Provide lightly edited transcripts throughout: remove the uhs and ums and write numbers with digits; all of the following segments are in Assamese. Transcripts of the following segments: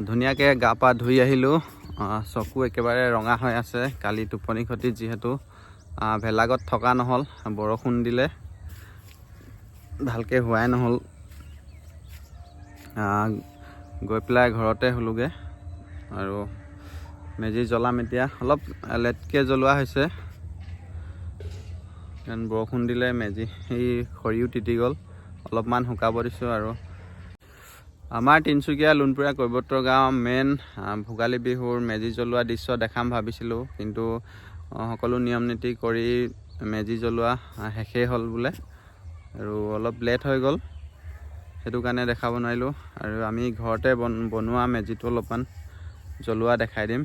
ধুনীয়াকৈ গা পা ধুই আহিলোঁ। চকু একেবাৰে ৰঙা হৈ আছে, কালি টোপনি ক্ষতি যিহেতু ভেলাঘৰত থকা নহ'ল, বৰষুণ দিলে ভালকৈ হোৱাই নহ'ল। গৈ পেলাই ঘৰতে হ'লোগৈ আৰু মেজি জ্বলাম এতিয়া। অলপ লেটকৈ জ্বলোৱা হৈছে কাৰণ বৰষুণ দিলে মেজি সেই খৰিও তিতি গ'ল। অলপমান শুকাব দিছোঁ। আৰু আমাৰ তিনিচুকীয়া লুণপুৰীয়া কৈৱৰ্ত গাঁও মেইন ভোগালী বিহুৰ মেজি জ্বলোৱা দৃশ্য দেখাম ভাবিছিলোঁ, কিন্তু সকলো নিয়ম নীতি কৰি মেজি জ্বলোৱা শেষেই হ'ল বোলে আৰু অলপ লেট হৈ গ'ল, সেইটো কাৰণে দেখাব নোৱাৰিলোঁ। আৰু আমি ঘৰতে বনোৱা মেজিটো অলপমান জ্বলোৱা দেখাই দিম।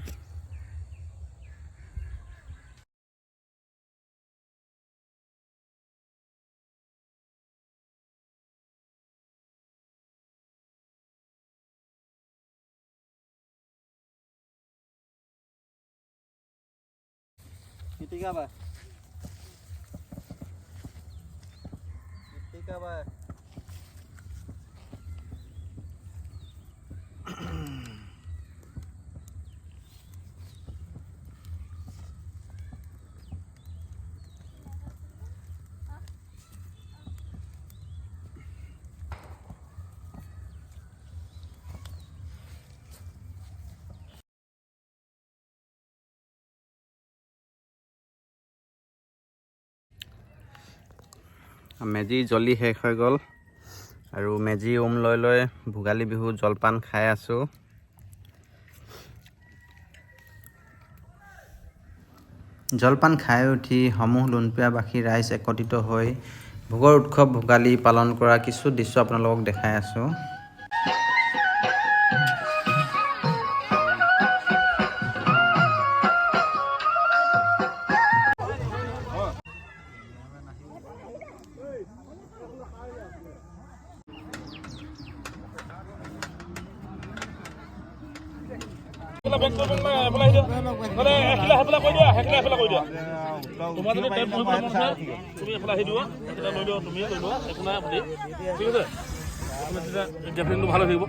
মেজি জ্বলি শেষ হৈ গ'ল আৰু মেজি লৈ লৈ ভোগালী বিহু জলপান খাই আছোঁ। জলপান খাই উঠি সমূহ লুণপুৰীয়াবাসী ৰাইজ একত্ৰিত হৈ ভোগৰ উৎসৱ ভোগালী পালন কৰা কিছু দৃশ্য আপোনালোকক দেখাই আছোঁ। ভাল হৈ থাকিব।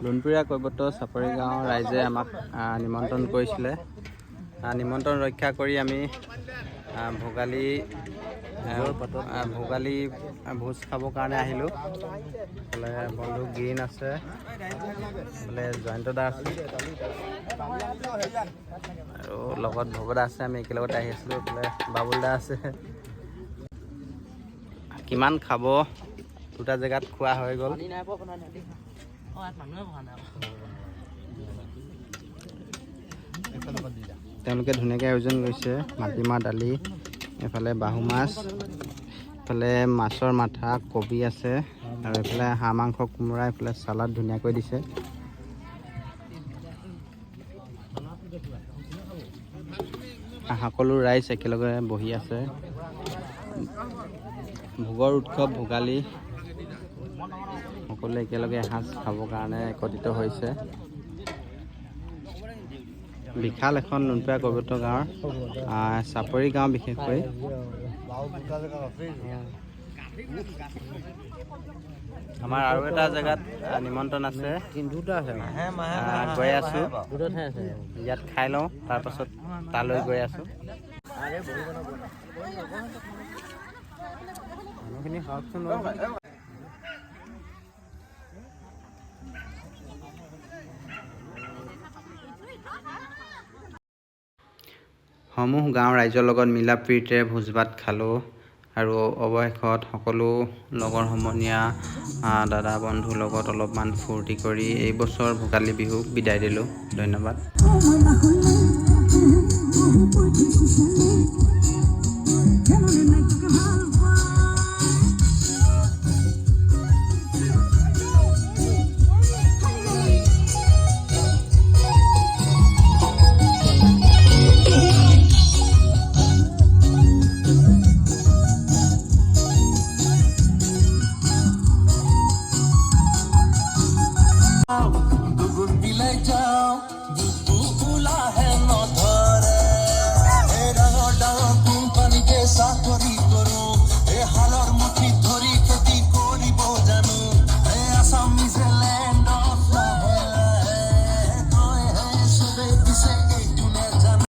লুণপুৰীয়া কৈৱৰ্ত চাপৰি গাঁৱৰ ৰাইজে আমাক নিমন্ত্ৰণ কৰিছিলে। নিমন্ত্ৰণ ৰক্ষা কৰি আমি ভোগালী ভোজ খাবৰ কাৰণে আহিলোঁ। এইফালে বন্ধু গিৰিণ আছে, এইফালে জয়ন্ত দা আছে আৰু লগত ভগদা আছে। আমি একেলগতে আহি আছিলোঁ। এইফালে বাবুল দা আছে। কিমান খাব, দুটা জেগাত খোৱা হৈ গ'ল। তেওঁলোকে ধুনীয়াকৈ আয়োজন কৰিছে। মাটিমাহ দালি, এইফালে বাহু মাছ, এইফালে মাছৰ মাথা, কবি আছে আৰু এইফালে হাঁহ মাংস, কোমোৰা, এইফালে চালাড ধুনীয়াকৈ দিছে। সকলো ৰাইজ একেলগে বহি আছে। ভোগৰ উৎসৱ ভোগালী, সকলোৱে একেলগে এসাঁজ খাবৰ কাৰণে একত্ৰিত হৈছে। বিশাল এখন লুণপুৰীয়া কৈৱৰ্ত গাঁৱৰ চাপৰি গাঁও বিশেষকৈ। আমাৰ আৰু এটা জেগাত নিমন্ত্ৰণ আছে, গৈ আছোঁ। ইয়াত খাই লওঁ, তাৰপাছত তালৈ গৈ আছোঁ। মানুহখিনি খাওকচোন। সমূহ গাঁৱৰ ৰাইজৰ লগত মিলা প্ৰীতিৰে ভোজ ভাত খালোঁ আৰু অৱশেষত সকলো লগৰ সমনীয়া দাদা বন্ধুৰ লগত অলপমান ফূৰ্তি কৰি এই বছৰ ভোগালী বিহুক বিদায় দিলোঁ। ধন্যবাদ।